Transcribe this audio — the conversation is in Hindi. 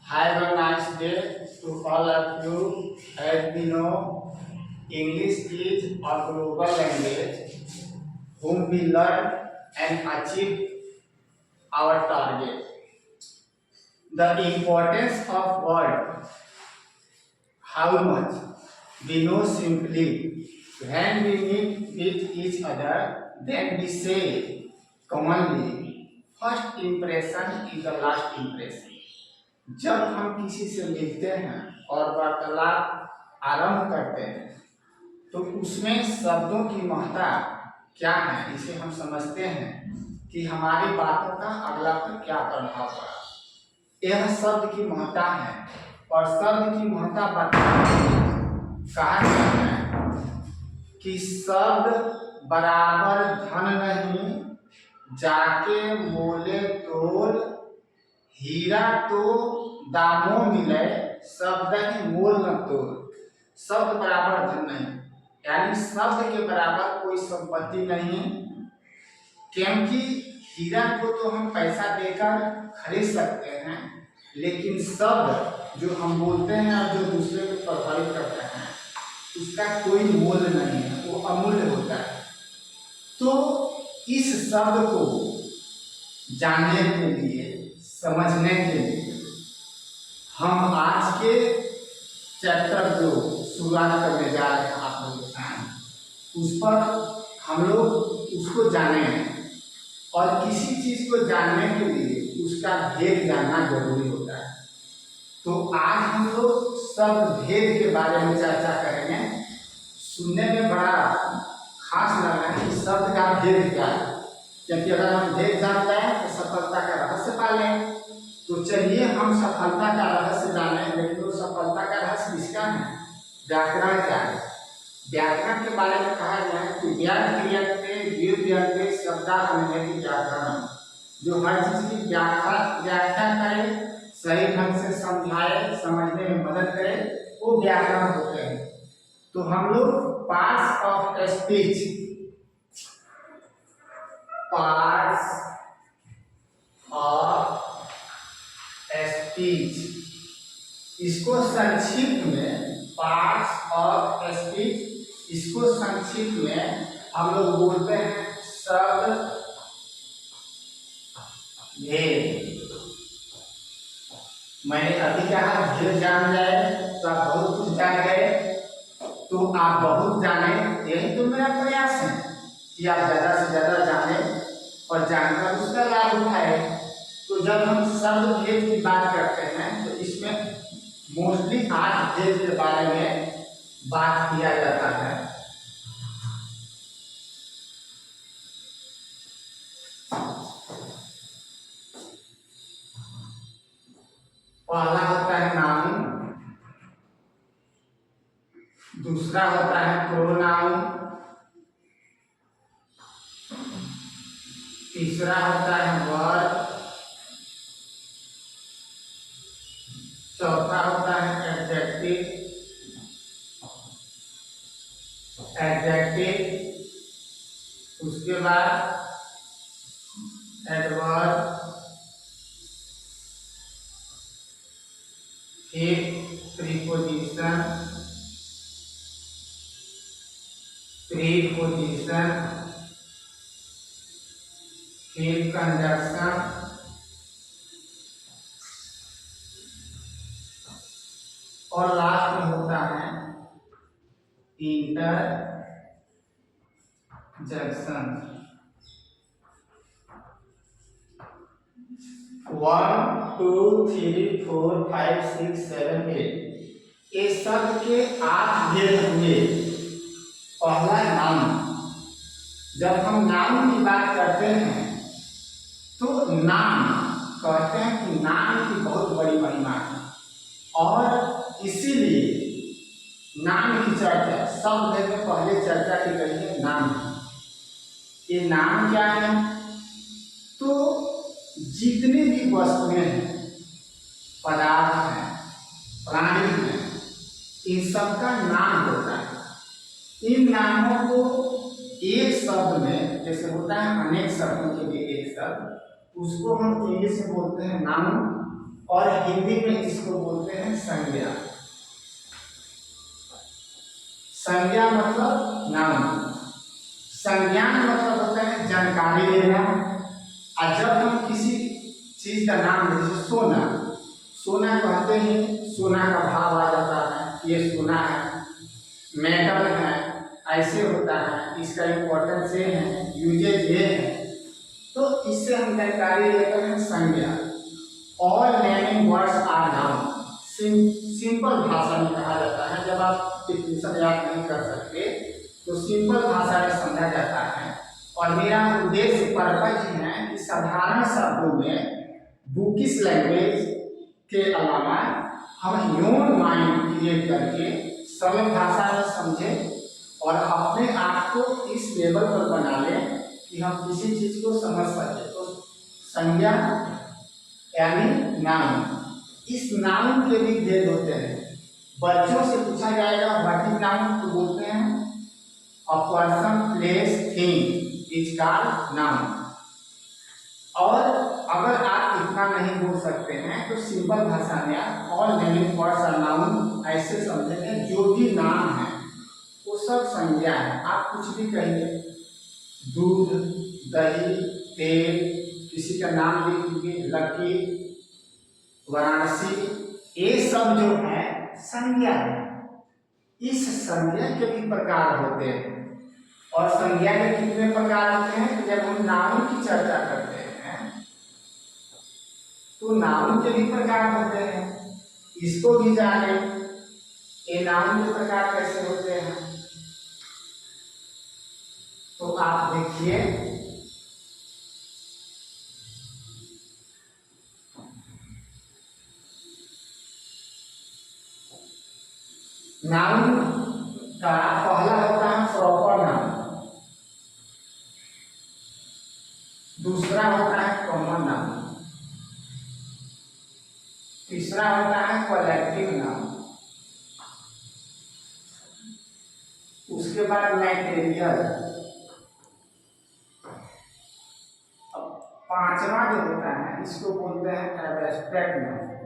Have a nice day to all of you. As we know, English is a global language whom we learn and achieve our target. The importance of word, how much we know simply when we meet with each other, then we say commonly, first impression is the last impression. जब हम किसी से मिलते हैं और वार्तालाप आरंभ करते हैं तो उसमें शब्दों की महत्ता क्या है, इसे हम समझते हैं कि हमारी बातों का अगला पर क्या प्रभाव पड़ा। यह शब्द की महत्ता है और शब्द की महत्ता बताने कहा जाता है कि शब्द बराबर धन नहीं, जाके मोले तोल हीरा तो दामों मिले, शब्द ही मोल न तोल। शब्द बराबर धन नहीं, यानी शब्द के बराबर कोई संपत्ति नहीं, क्योंकि हीरा को तो हम पैसा देकर खरीद सकते हैं, लेकिन शब्द जो हम बोलते हैं और जो दूसरे को प्रभावित करते हैं उसका कोई मोल नहीं है, वो अमूल्य होता है। तो इस शब्द को जानने के लिए, समझने के लिए हम आज के चैप्टर जो शुरुआत करने जा रहे हैं आप लोगों के साथ, उस पर हम लोग उसको जानेंगे। और किसी चीज को जानने के लिए उसका भेद जानना जरूरी होता है। तो आज हम लोग शब्द भेद के बारे में चर्चा करेंगे। सुनने में बड़ा खास लग रहा है कि शब्द का भेद क्या है, क्योंकि अगर हम भेद जान जाए तो सफलता का रहस्य पालें। तो चलिए हम सफलता का रहस्य जाने, लेकिन वो सफलता का रहस्य किसका है? व्याकरण का है। व्याकरण के बारे में कहा गया है कि व्याक्रियते शब्दा अनवैधि व्याकरण, जो हर चीज की व्याख्या करे, सही ढंग से समझाए, समझने में मदद करे, वो व्याकरण होते हैं। तो हम लोग parts of speech, parts of speech, इसको संक्षिप्त में पार्ट्स ऑफ स्पीच, इसको संक्षिप्त में हम लोग बोलते हैं शब्द भेद। मैंने अभी कहा भेद जान जाए तो आप बहुत कुछ जान गए, तो आप बहुत जाने, यही तो मेरा प्रयास है कि आप ज्यादा से ज्यादा जाने और जानकर उसका लाभ उठाए। तो जब हम शब्द भेद की बात करते हैं तो इसमें मोस्टली 8 भेद के बारे में बात किया जाता है। पहला होता है नाउन, दूसरा होता है प्रोनाउन, तीसरा होता है वर्ब, चौथा होता है एडजेक्टिव, उसके बाद एडवर्ब, फिर प्रीपोजिशन, फिर कंजक्शन और लास्ट में होता है इंटरजेक्शन। 1 2 3 4 5 6 7 8 ये शब्द के 8 भेद हुए। पहला नाम, जब हम नाम की बात करते हैं तो नाम कहते हैं कि नाम की बहुत बड़ी महिमा है, और इसीलिए नाम की चर्चा शब्द में पहले चर्चा की गई है नाम। ये नाम क्या है? तो जितने भी वस्तुएं हैं, पदार्थ हैं, प्राणी हैं, इन सब का नाम होता है। इन नामों को एक शब्द में, जैसे होता है अनेक शब्दों के लिए एक शब्द, उसको हम इंग्लिश में बोलते हैं नाउन और हिंदी में इसको बोलते हैं संज्ञा। संज्ञा मतलब नाउन, संज्ञान मतलब होता है जानकारी लेना। और जब हम किसी चीज का नाम जैसे सोना, सोना कहते हैं सोना का भाव आ जाता है, ये सोना है, मेटल है, ऐसे होता है, इसका इम्पोर्टेंस ये है, यूजेज ये है, तो इससे हम जानकारी लेते हैं संज्ञा। All naming words are noun, simple भाषा में कहा जाता है। जब आप डिफिनेशन याद नहीं कर सकते तो सिंपल भाषा में समझा जाता है। और मेरा उद्देश्य पर्पज ही है कि साधारण शब्दों में बुकिश लैंग्वेज के अलावा हम ह्यूमन माइंड क्रिएट करके सरल भाषा में समझें और अपने आप को इस लेवल पर बना लें कि हम किसी चीज को समझ सके। तो संज्ञा यानी नाउन, इस नाउन के भी भेद होते हैं। बच्चों से पूछा जाएगा व्हाट इज नाउन, तो बोलते हैं a person place thing is called noun. और अगर आप इतना नहीं बोल सकते हैं तो सिंपल भाषा में आप all naming words are noun ऐसे समझेंगे, जो भी नाम है वो सब संज्ञा है। आप कुछ भी कहिए, दूध, दही, तेल, किसी का नाम लिख लीजिए, लकी, वाराणसी, ये सब जो है संज्ञा है। इस संज्ञा के भी प्रकार होते हैं। और संज्ञा के कितने प्रकार होते हैं? तो जब हम नाउन की चर्चा करते हैं तो नाउन के भी प्रकार होते हैं, इसको भी जाने ये नाउन के प्रकार कैसे होते हैं। तो आप देखिए, नाउन का पहला होता है प्रॉपर नाउन, दूसरा होता है कॉमन नाउन, तीसरा होता है कलेक्टिव नाउन, उसके बाद मैटेरियल, पांचवा जो होता है इसको बोलते हैं एब्स्ट्रैक्ट नाउन।